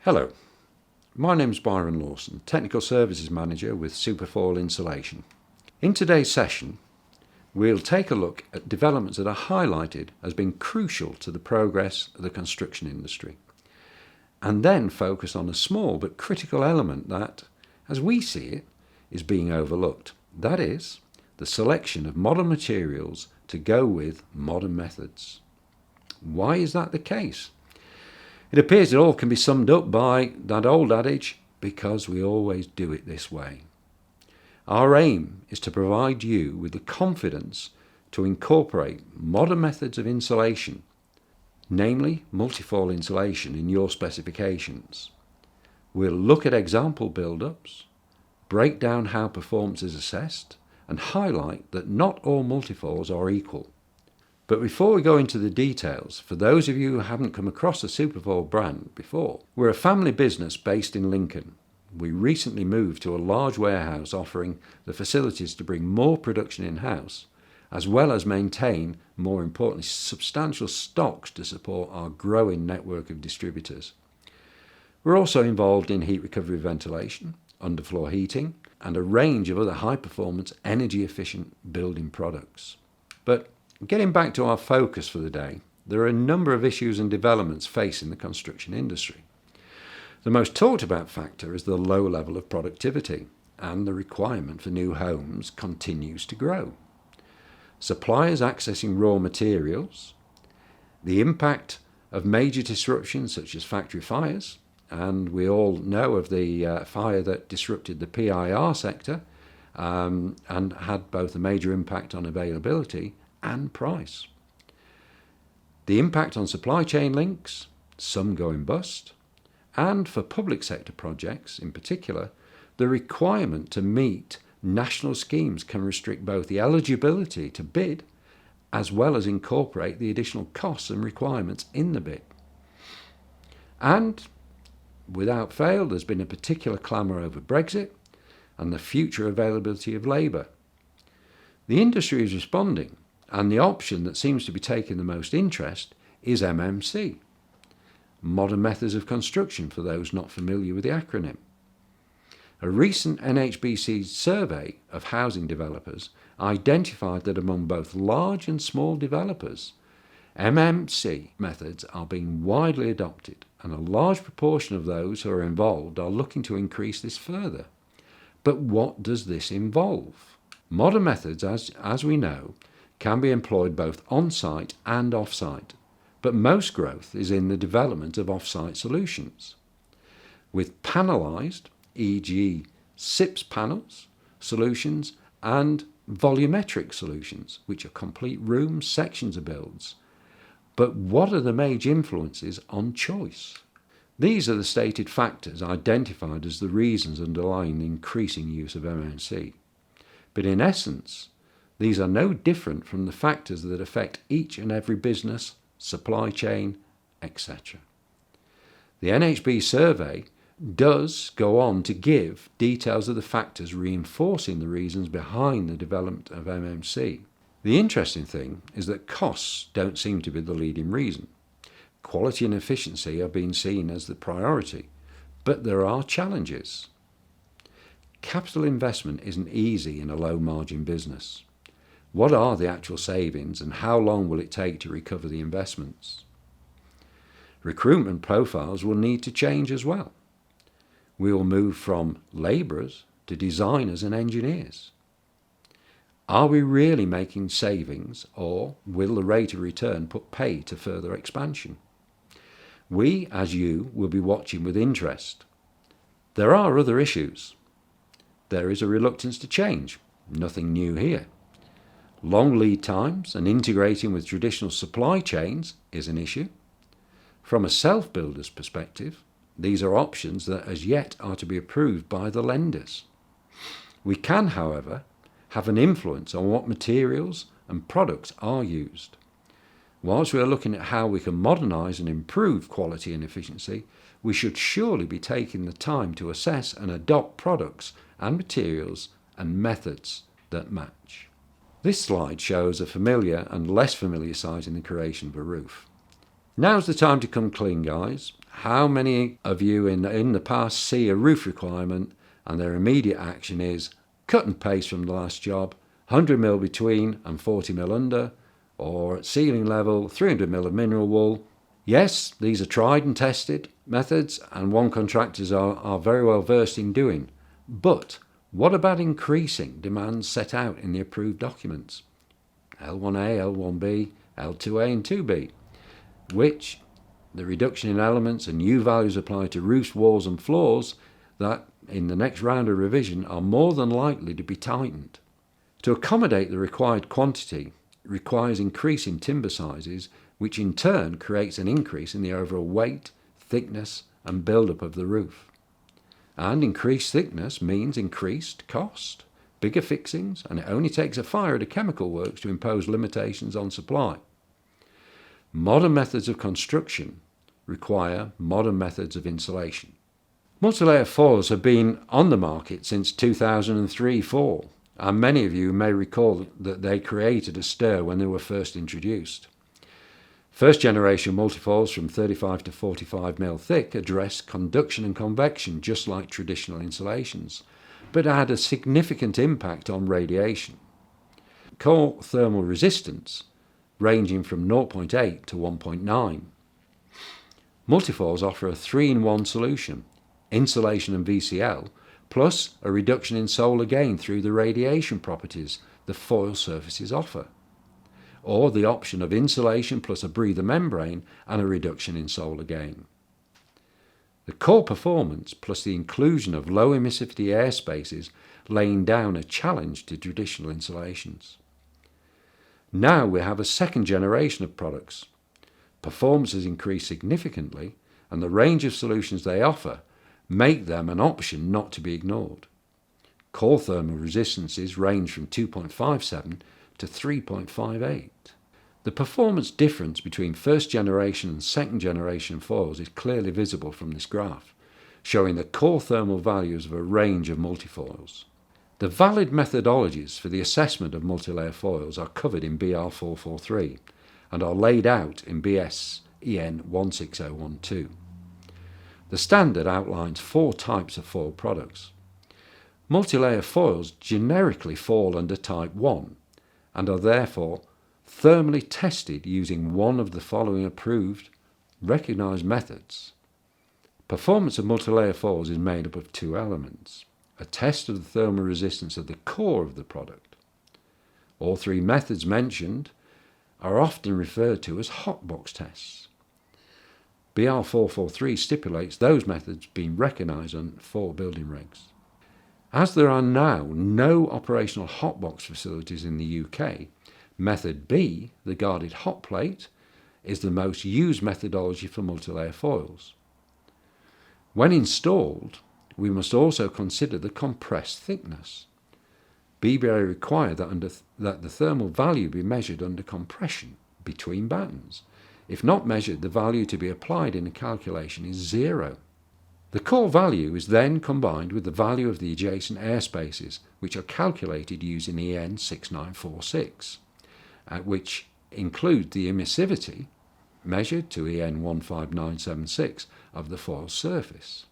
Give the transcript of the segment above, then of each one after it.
Hello, my name is Byron Lawson, Technical Services Manager with SuperROOF Insulation. In today's session, we'll take a look at developments that are highlighted as being crucial to the progress of the construction industry, and then focus on a small but critical element that, as we see it, is being overlooked. That is, the selection of modern materials to go with modern methods. Why is that the case? It appears it all can be summed up by that old adage, because we always do it this way. Our aim is to provide you with the confidence to incorporate modern methods of insulation, namely multi-fall insulation, in your specifications. We'll look at example build-ups, break down how performance is assessed, and highlight that not all multi-falls are equal. But before we go into the details, for those of you who haven't come across the SuperROOF brand before, we're a family business based in Lincoln. We recently moved to a large warehouse offering the facilities to bring more production in-house, as well as maintain, more importantly, substantial stocks to support our growing network of distributors. We're also involved in heat recovery ventilation, underfloor heating, and a range of other high-performance, energy-efficient building products. But getting back to our focus for the day, there are a number of issues and developments facing the construction industry. The most talked about factor is the low level of productivity, and the requirement for new homes continues to grow. Suppliers accessing raw materials, the impact of major disruptions such as factory fires, and we all know of the fire that disrupted the PIR sector and had both a major impact on availability and price. The impact on supply chain links, some going bust, and for public sector projects in particular, the requirement to meet national schemes can restrict both the eligibility to bid as well as incorporate the additional costs and requirements in the bid. And without fail, there's been a particular clamour over Brexit and the future availability of labour. The industry is responding, and the option that seems to be taking the most interest is MMC, Modern Methods of Construction, for those not familiar with the acronym. A recent NHBC survey of housing developers identified that among both large and small developers, MMC methods are being widely adopted, and a large proportion of those who are involved are looking to increase this further. But what does this involve? Modern methods, as we know, can be employed both on-site and off-site, but most growth is in the development of off-site solutions. With panelised, e.g. SIPS panels, solutions, and volumetric solutions, which are complete rooms, sections of builds. But what are the major influences on choice? These are the stated factors identified as the reasons underlying the increasing use of MMC. But in essence, these are no different from the factors that affect each and every business, supply chain, etc. The NHB survey does go on to give details of the factors reinforcing the reasons behind the development of MMC. The interesting thing is that costs don't seem to be the leading reason. Quality and efficiency are being seen as the priority, but there are challenges. Capital investment isn't easy in a low-margin business. What are the actual savings and how long will it take to recover the investments? Recruitment profiles will need to change as well. We will move from labourers to designers and engineers. Are we really making savings, or will the rate of return put pay to further expansion? We, as you, will be watching with interest. There are other issues. There is a reluctance to change. Nothing new here. Long lead times and integrating with traditional supply chains is an issue. From a self-builder's perspective, these are options that as yet are to be approved by the lenders. We can, however, have an influence on what materials and products are used. Whilst we are looking at how we can modernise and improve quality and efficiency, we should surely be taking the time to assess and adopt products and materials and methods that match. This slide shows a familiar and less familiar site in the creation of a roof. Now's the time to come clean, guys, How many of you in the past see a roof requirement and their immediate action is cut and paste from the last job, 100mm between and 40mm under, or at ceiling level, 300mm of mineral wool? Yes, these are tried and tested methods, and one contractors are very well versed in doing. But what about increasing demands set out in the approved documents? L1A, L1B, L2A and 2B, which the reduction in elements and new values applied to roofs, walls and floors that in the next round of revision are more than likely to be tightened. To accommodate the required quantity requires increasing timber sizes, which in turn creates an increase in the overall weight, thickness and build-up of the roof. And increased thickness means increased cost, bigger fixings, and it only takes a fire at a chemical works to impose limitations on supply. Modern methods of construction require modern methods of insulation. Multi-layer foils have been on the market since 2003-04, and many of you may recall that they created a stir when they were first introduced. First generation multifoils from 35 to 45mm thick addressed conduction and convection just like traditional insulations, but had a significant impact on radiation. Core thermal resistance ranging from 0.8 to 1.9. Multifoils offer a 3-in-1 solution, insulation and VCL, plus a reduction in solar gain through the radiation properties the foil surfaces offer, or the option of insulation plus a breather membrane and a reduction in solar gain. The core performance plus the inclusion of low emissivity airspaces laying down a challenge to traditional insulations. Now we have a second generation of products. Performance has increased significantly, and the range of solutions they offer make them an option not to be ignored. Core thermal resistances range from 2.57 to 3.58. The performance difference between first generation and second generation foils is clearly visible from this graph, showing the core thermal values of a range of multifoils. The valid methodologies for the assessment of multi-layer foils are covered in BR 443 and are laid out in BS EN 16012. The standard outlines 4 types of foil products. Multi-layer foils generically fall under type 1 and are therefore thermally tested using one of the following approved, recognised methods. Performance of multi-layer foils is made up of 2 elements: a test of the thermal resistance of the core of the product. All 3 methods mentioned are often referred to as hot box tests. BR 443 stipulates those methods being recognised on 4 building regs. As there are now no operational hot box facilities in the UK, Method B, the guarded hot plate, is the most used methodology for multi-layer foils. When installed, we must also consider the compressed thickness. BBA require that the thermal value be measured under compression between battens. If not measured, the value to be applied in the calculation is 0. The core value is then combined with the value of the adjacent airspaces, which are calculated using EN 6946, which include the emissivity, measured to EN 15976, of the foil surface.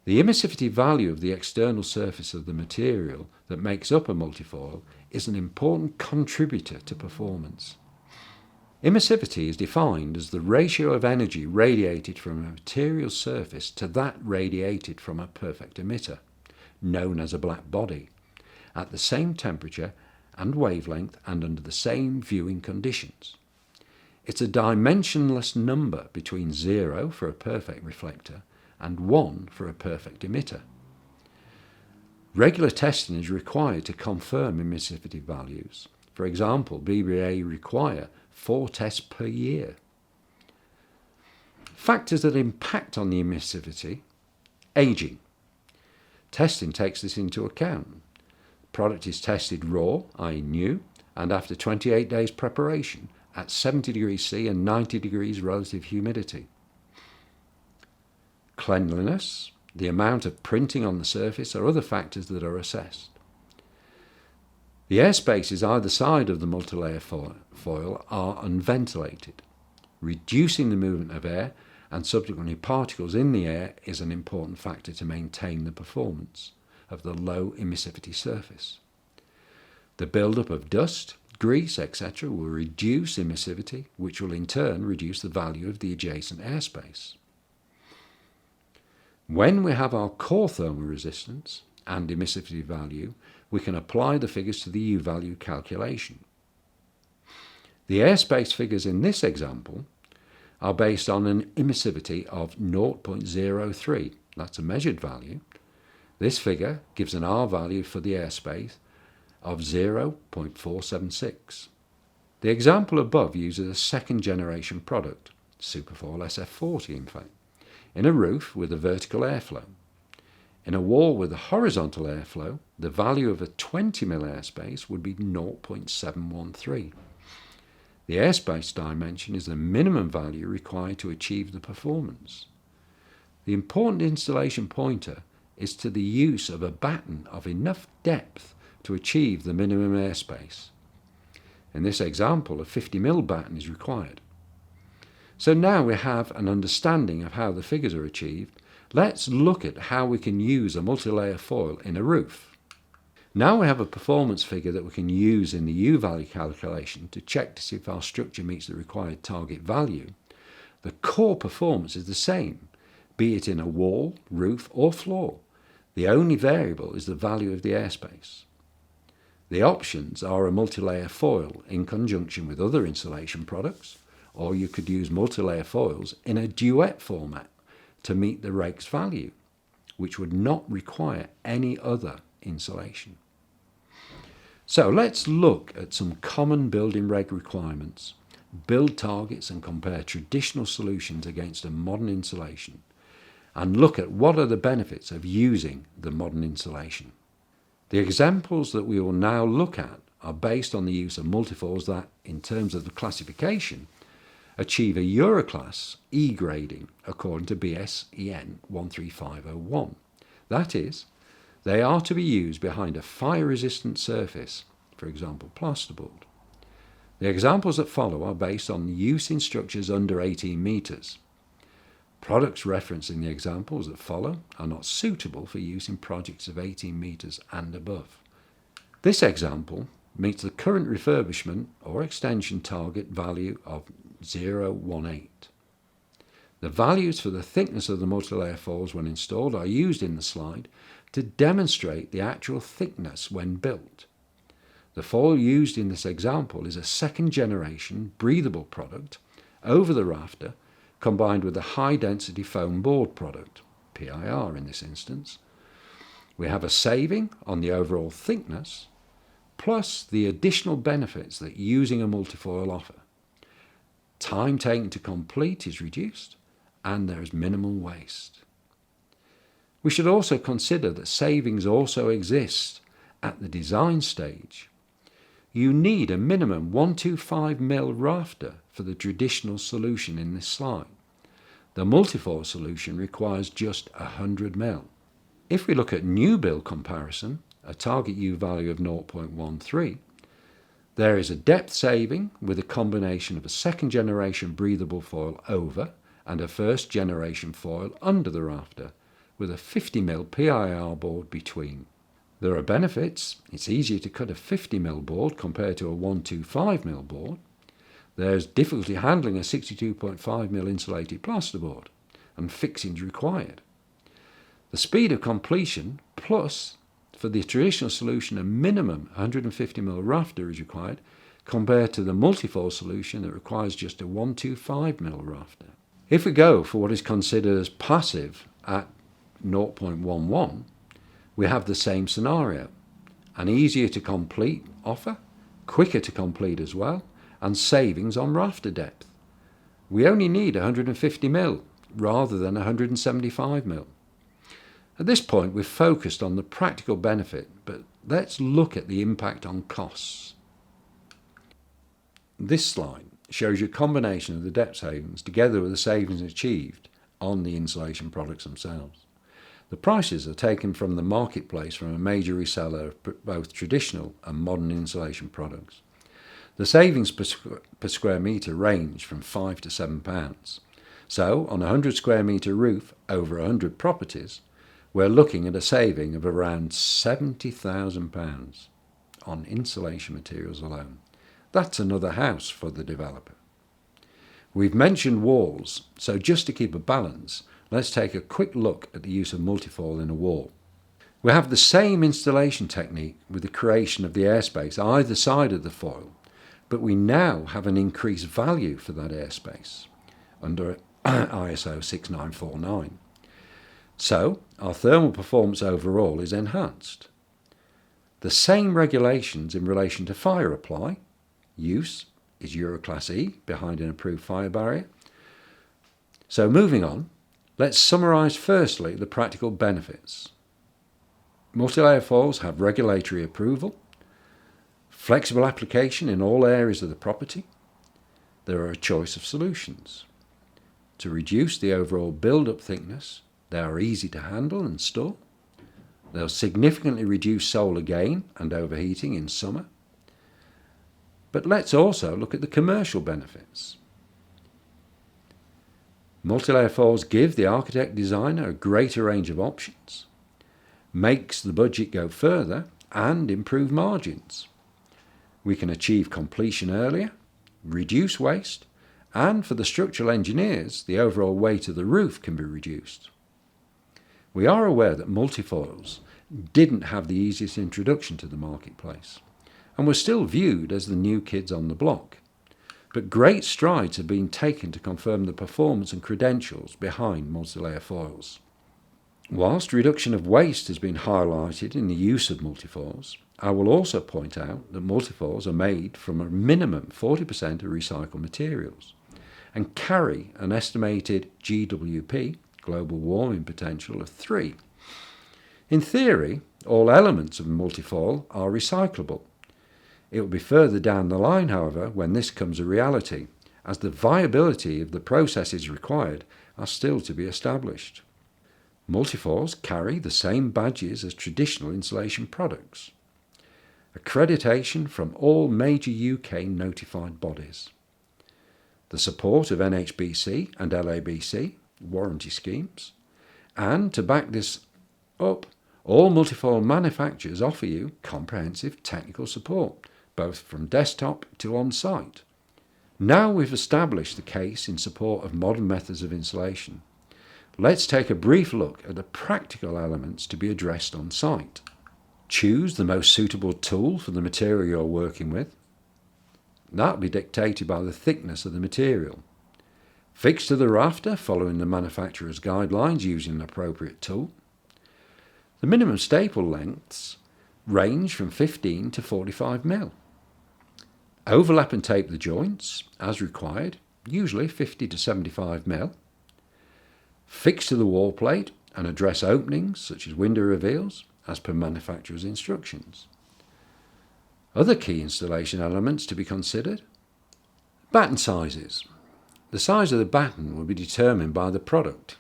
The emissivity value of the external surface of the material that makes up a multifoil is an important contributor to performance. Emissivity is defined as the ratio of energy radiated from a material surface to that radiated from a perfect emitter, known as a black body, at the same temperature and wavelength and under the same viewing conditions. It's a dimensionless number between 0 for a perfect reflector and 1 for a perfect emitter. Regular testing is required to confirm emissivity values. For example, BBA require 4 tests per year. Factors that impact on the emissivity: aging. Testing takes this into account. Product is tested raw, i.e. new, and after 28 days preparation at 70 degrees C and 90 degrees relative humidity. Cleanliness, the amount of printing on the surface, are other factors that are assessed. The airspaces either side of the multi-layer foil are unventilated, reducing the movement of air and subsequently particles in the air is an important factor to maintain the performance of the low emissivity surface. The buildup of dust, grease, etc. will reduce emissivity, which will in turn reduce the value of the adjacent airspace. When we have our core thermal resistance and emissivity value, we can apply the figures to the U value calculation. The airspace figures in this example are based on an emissivity of 0.03. That's a measured value. This figure gives an R value for the airspace of 0.476. The example above uses a second generation product, Superfall SF40 in fact, in a roof with a vertical airflow. In a wall with a horizontal airflow, the value of a 20 mm airspace would be 0.713. The airspace dimension is the minimum value required to achieve the performance. The important installation pointer is to the use of a batten of enough depth to achieve the minimum airspace. In this example, a 50 mm batten is required. So now we have an understanding of how the figures are achieved. Let's look at how we can use a multi-layer foil in a roof. Now we have a performance figure that we can use in the U value calculation to check to see if our structure meets the required target value. The core performance is the same, be it in a wall, roof or floor. The only variable is the value of the airspace. The options are a multi-layer foil in conjunction with other insulation products, or you could use multi-layer foils in a duet format to meet the rake's value, which would not require any other insulation. So let's look at some common building reg requirements, build targets and compare traditional solutions against a modern insulation, and look at what are the benefits of using the modern insulation. The examples that we will now look at are based on the use of multifoils that, in terms of the classification, achieve a Euroclass E grading according to BSEN 13501. That is, they are to be used behind a fire-resistant surface, for example plasterboard. The examples that follow are based on use in structures under 18 metres. Products referenced in the examples that follow are not suitable for use in projects of 18 metres and above. This example meets the current refurbishment or extension target value of 0.18. The values for the thickness of the multi-layer foils when installed are used in the slide to demonstrate the actual thickness when built. The foil used in this example is a second generation breathable product over the rafter combined with a high density foam board product, PIR in this instance. We have a saving on the overall thickness plus the additional benefits that using a multifoil offer. Time taken to complete is reduced and there is minimal waste. We should also consider that savings also exist at the design stage. You need a minimum 125 mm rafter for the traditional solution in this slide. The multifoil solution requires just 100 mm. If we look at new build comparison, a target U value of 0.13, there is a depth saving with a combination of a second generation breathable foil over and a first generation foil under the rafter with a 50 mm PIR board between. There are benefits. It's easier to cut a 50 mm board compared to a 125 mm board. There's difficulty handling a 62.5 mm insulated plasterboard and fixings required. The speed of completion plus for the traditional solution a minimum 150 mm rafter is required compared to the multifoil solution that requires just a 125 mm rafter. If we go for what is considered as passive at 0.11, we have the same scenario. An easier to complete offer, quicker to complete as well, and savings on rafter depth. We only need 150 mm rather than 175 mm. At this point we've focused on the practical benefit, but let's look at the impact on costs. This slide shows you a combination of the depth savings together with the savings achieved on the insulation products themselves. The prices are taken from the marketplace from a major reseller of both traditional and modern insulation products. The savings per square metre range from £5 to £7. So on a 100 square metre roof over 100 properties, we're looking at a saving of around £70,000 on insulation materials alone. That's another house for the developer. We've mentioned walls, so just to keep a balance, let's take a quick look at the use of multifoil in a wall. We have the same installation technique with the creation of the airspace either side of the foil, but we now have an increased value for that airspace under ISO 6949. So our thermal performance overall is enhanced. The same regulations in relation to fire apply. Use is Euroclass E behind an approved fire barrier. So moving on, let's summarise firstly the practical benefits. Multi-layer foils have regulatory approval, flexible application in all areas of the property. There are a choice of solutions. To reduce the overall build-up thickness, they are easy to handle and store. They'll significantly reduce solar gain and overheating in summer. But let's also look at the commercial benefits. Multi-layer foils give the architect designer a greater range of options, makes the budget go further and improve margins. We can achieve completion earlier, reduce waste, and for the structural engineers, the overall weight of the roof can be reduced. We are aware that multifoils didn't have the easiest introduction to the marketplace and were still viewed as the new kids on the block. But great strides have been taken to confirm the performance and credentials behind multi-layer foils. Whilst reduction of waste has been highlighted in the use of multifoils, I will also point out that multifoils are made from a minimum 40% of recycled materials and carry an estimated GWP, global warming potential, of 3. In theory, all elements of multifoil are recyclable. It will be further down the line, however, when this becomes a reality, as the viability of the processes required are still to be established. Multifoils carry the same badges as traditional insulation products. Accreditation from all major UK notified bodies. The support of NHBC and LABC warranty schemes, and to back this up, all multifoil manufacturers offer you comprehensive technical support, both from desktop to on-site. Now we've established the case in support of modern methods of insulation, let's take a brief look at the practical elements to be addressed on site. Choose the most suitable tool for the material you're working with. That will be dictated by the thickness of the material. Fix to the rafter following the manufacturer's guidelines using an appropriate tool. The minimum staple lengths range from 15 to 45 mm. Overlap and tape the joints as required, usually 50 to 75 mm. Fix to the wall plate and address openings such as window reveals as per manufacturer's instructions. Other key installation elements to be considered. Batten sizes. The size of the batten will be determined by the product.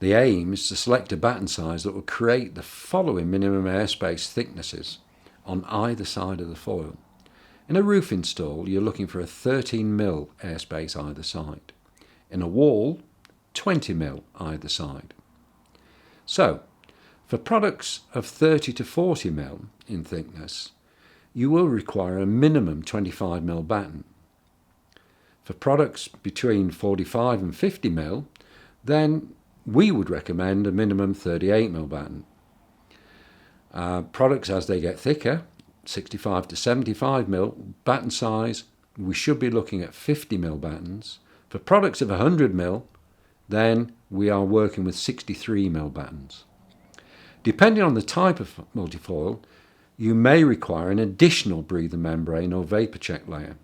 The aim is to select a batten size that will create the following minimum airspace thicknesses on either side of the foil. In a roof install, you're looking for a 13 mm airspace either side. In a wall, 20 mm either side. So, for products of 30 to 40 mm in thickness, you will require a minimum 25 mm batten. For products between 45 and 50 mm, then we would recommend a minimum 38 mm batten. Products as they get thicker, 65 to 75 mm batten size, we should be looking at 50 mm battens. For products of 100 mm, then we are working with 63 mm battens. Depending on the type of multifoil, you may require an additional breather membrane or vapor check layer.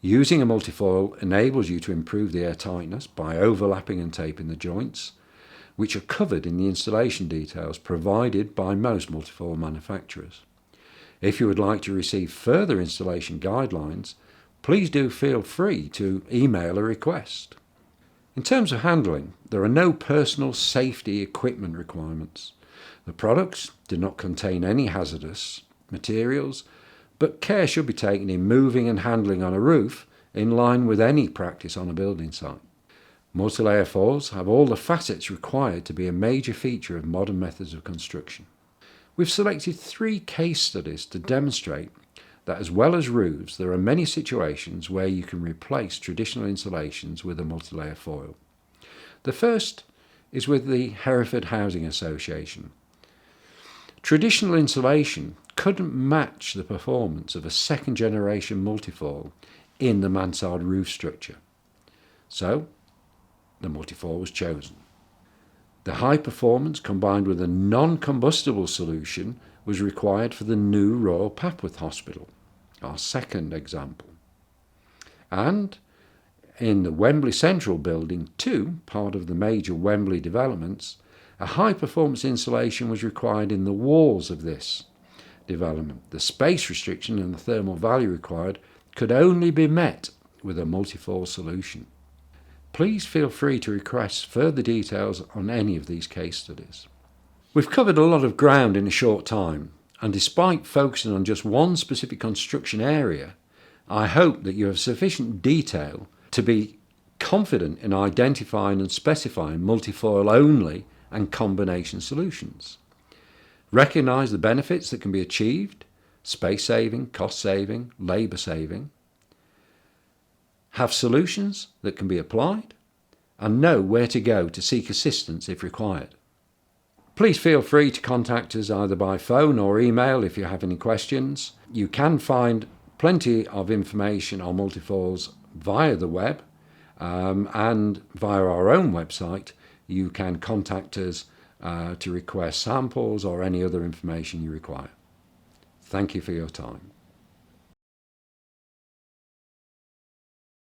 Using a multifoil enables you to improve the air tightness by overlapping and taping the joints, which are covered in the installation details provided by most multifoil manufacturers. If you would like to receive further installation guidelines, please do feel free to email a request. In terms of handling, there are no personal safety equipment requirements. The products do not contain any hazardous materials, but care should be taken in moving and handling on a roof in line with any practice on a building site. Multi-layer foils have all the facets required to be a major feature of modern methods of construction. We've selected 3 case studies to demonstrate that as well as roofs, there are many situations where you can replace traditional insulations with a multi-layer foil. The first is with the Hereford Housing Association. Traditional insulation couldn't match the performance of a second-generation multifoil in the mansard roof structure. So, the multifoil was chosen. The high performance combined with a non-combustible solution was required for the new Royal Papworth Hospital, our second example. And in the Wembley Central Building 2, part of the major Wembley developments, a high-performance insulation was required in the walls of this development. The space restriction and the thermal value required could only be met with a multifoil solution. Please feel free to request further details on any of these case studies. We've covered a lot of ground in a short time, and despite focusing on just one specific construction area, I hope that you have sufficient detail to be confident in identifying and specifying multifoil only and combination solutions. Recognise the benefits that can be achieved: space saving, cost saving, labour saving. Have solutions that can be applied, and know where to go to seek assistance if required. Please feel free to contact us either by phone or email if you have any questions. You can find plenty of information on multifoils via the web, and via our own website. You can contact us to request samples or any other information you require. Thank you for your time.